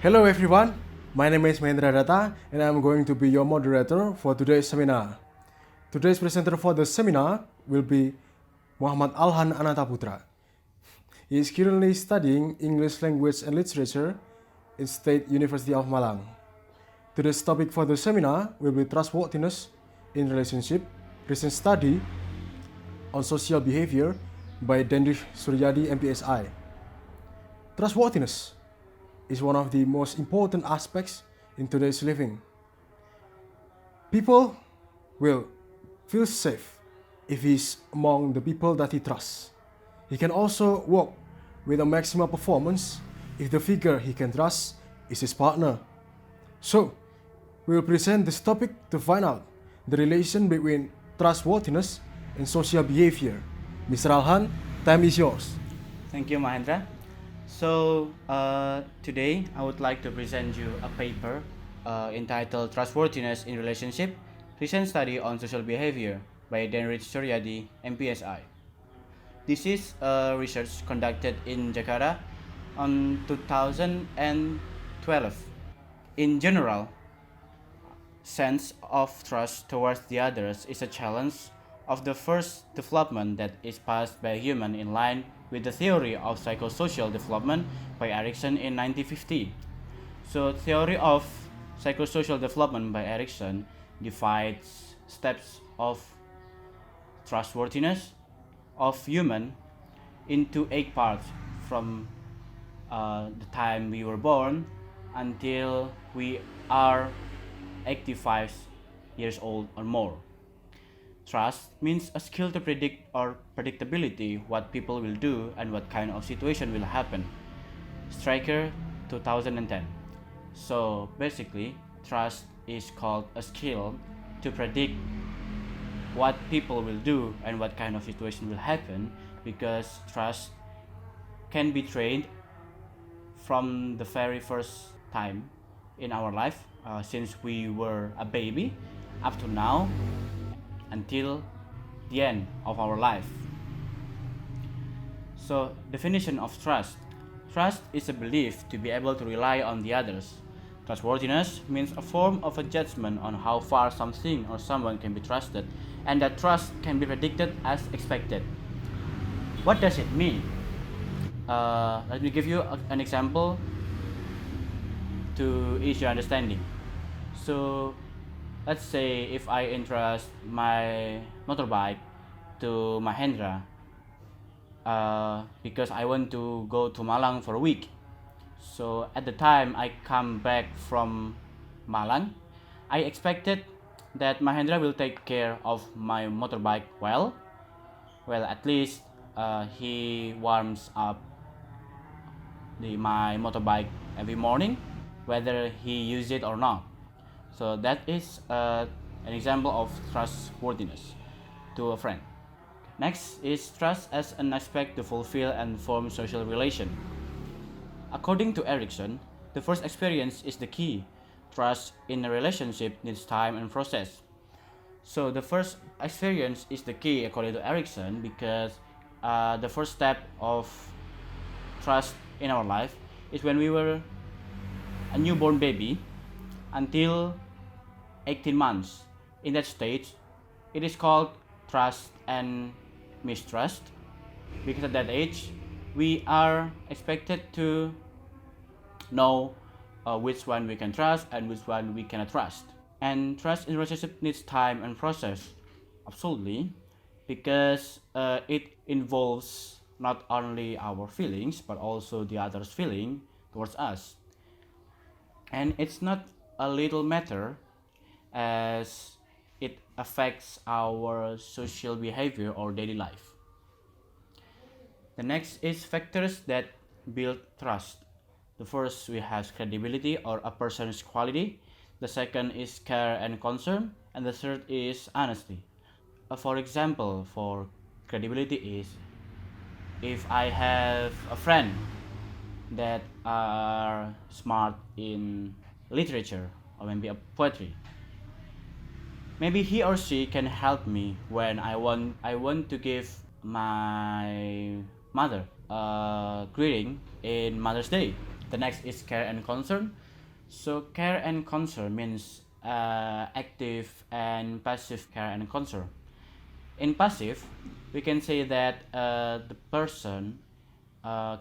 Hello everyone, my name is Mahendra Dhatta and I'm going to be your moderator for today's seminar. Today's presenter for the seminar will be Muhammad Alhan Ananta Putra. He is currently studying English Language and Literature in State University of Malang. Today's topic for the seminar will be trustworthiness in relationship, recent study on social behavior by Dendrish Suryadi MPSI. Trustworthiness is one of the most important aspects in today's living. People will feel safe if he's among the people that he trusts. He can also work with a maximum performance if the figure he can trust is his partner. So, we will present this topic to find out the relation between trustworthiness and social behavior. Mr. Alhan, time is yours. Thank you, Mahendra. Today I would like to present you a paper entitled Trustworthiness in Relationship, Recent Study on Social Behavior by Dendrish Suryadi, MPSI. This is research conducted in Jakarta on 2012. In general, sense of trust towards the others is a challenge of the first development that is passed by a human in line with the theory of psychosocial development by Erikson in 1950. So, theory of psychosocial development by Erikson divides steps of trustworthiness of human into 8 parts from the time we were born until we are 85 years old or more. Trust means a skill to predict or predictability what people will do and what kind of situation will happen. Stryker 2010. So basically, trust is called a skill to predict what people will do and what kind of situation will happen, because trust can be trained from the very first time in our life, since we were a baby up to now until the end of our life. So, definition of trust. Trust is a belief to be able to rely on the others. Trustworthiness means a form of a judgment on how far something or someone can be trusted, and that trust can be predicted as expected. What does it mean? Let me give you an example to ease your understanding. So, let's say if I entrust my motorbike to Mahendra because I want to go to Malang for a week. So at the time I come back from Malang, I expected that Mahendra will take care of my motorbike well. Well, at least he warms up my motorbike every morning, whether he uses it or not. So that is an example of trustworthiness to a friend. Next is trust as an aspect to fulfill and form social relation. According to Erikson, the first experience is the key. Trust in a relationship needs time and process. So the first experience is the key according to Erikson, because the first step of trust in our life is when we were a newborn baby until 18 months. In that stage, it is called trust and mistrust, because at that age, we are expected to know which one we can trust and which one we cannot trust. And trust in relationship needs time and process, absolutely, because it involves not only our feelings but also the other's feeling towards us. And it's not a little matter, as it affects our social behavior or daily life. The next is factors that build trust. The first we have credibility or a person's quality. The second is care and concern, and the third is honesty. For example, for credibility is if I have a friend that are smart in literature or maybe a poetry, maybe he or she can help me when I want to give my mother a greeting in Mother's Day. The next is care and concern. So care and concern means active and passive care and concern. In passive, we can say that the person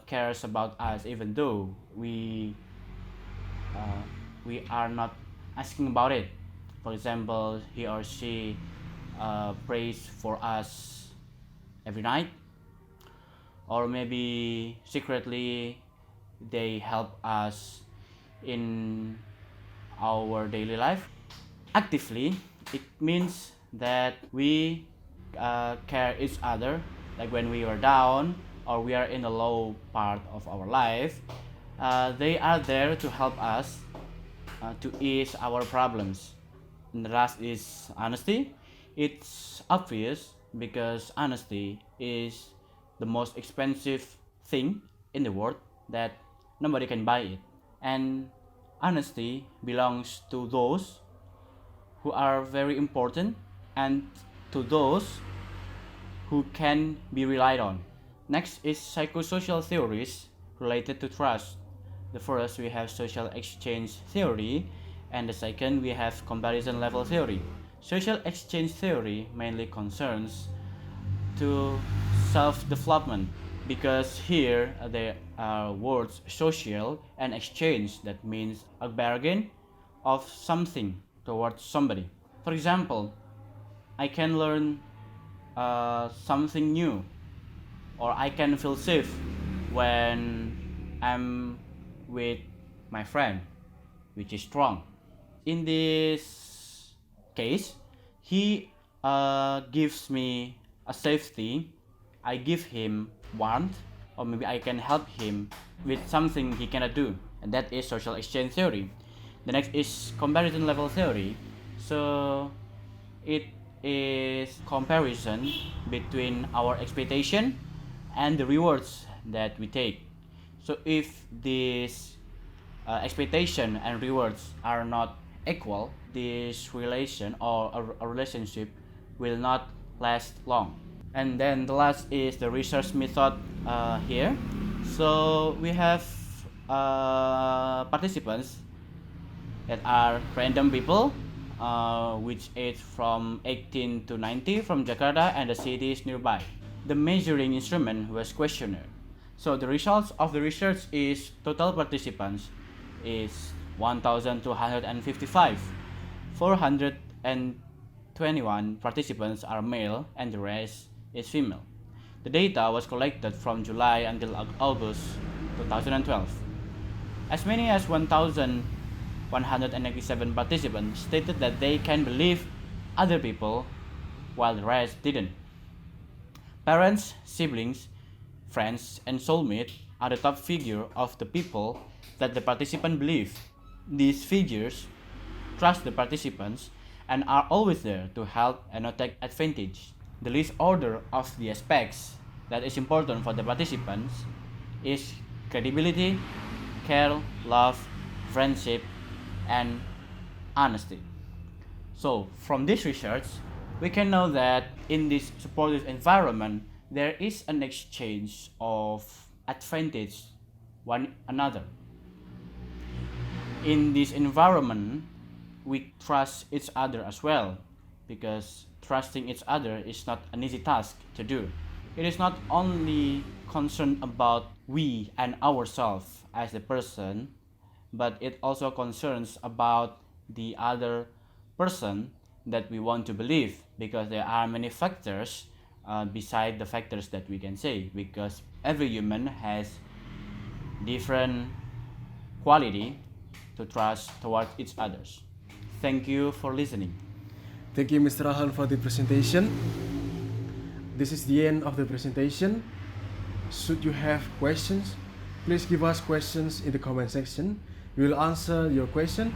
cares about us even though we are not asking about it. For example, he or she prays for us every night, or maybe secretly they help us in our daily life. Actively, it means that we care each other, like when we are down or we are in a low part of our life. They are there to help us to ease our problems. And the last is honesty. It's obvious because honesty is the most expensive thing in the world that nobody can buy it. And honesty belongs to those who are very important and to those who can be relied on. Next is psychosocial theories related to trust. The first we have social exchange theory, and the second we have comparison level theory. Social exchange theory mainly concerns to self-development because here there are words social and exchange, that means a bargain of something towards somebody. For example, I can learn something new, or I can feel safe when I'm with my friend, which is strong. In this case, he gives me a safety, I give him warmth, or maybe I can help him with something he cannot do, and that is social exchange theory. The next is comparison level theory. So it is comparison between our expectation and the rewards that we take. So if this expectation and rewards are not equal, this relation or a relationship will not last long. And then the last is the research method here. So we have participants that are random people which age from 18 to 90 from Jakarta and the cities nearby. The measuring instrument was questionnaire. So the results of the research is total participants is 1,255. 421 participants are male and the rest is female. The data was collected from July until August 2012. As many as 1,197 participants stated that they can believe other people while the rest didn't. Parents, siblings, friends, and soulmate are the top figure of the people that the participant believe. These figures trust the participants and are always there to help and not take advantage. The least order of the aspects that is important for the participants is credibility, care, love, friendship, and honesty. So from this research, we can know that in this supportive environment, there is an exchange of advantage one another. In this environment, we trust each other as well, because trusting each other is not an easy task to do. It is not only concerned about we and ourselves as the person, but it also concerns about the other person that we want to believe, because there are many factors beside the factors that we can say, because every human has different quality to trust towards each others. Thank you for listening. Thank you, Mr. Alhan, for the presentation. This is the end of the presentation. Should you have questions, please give us questions in the comment section. We will answer your question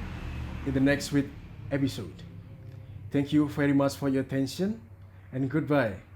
in the next week episode. Thank you very much for your attention and goodbye.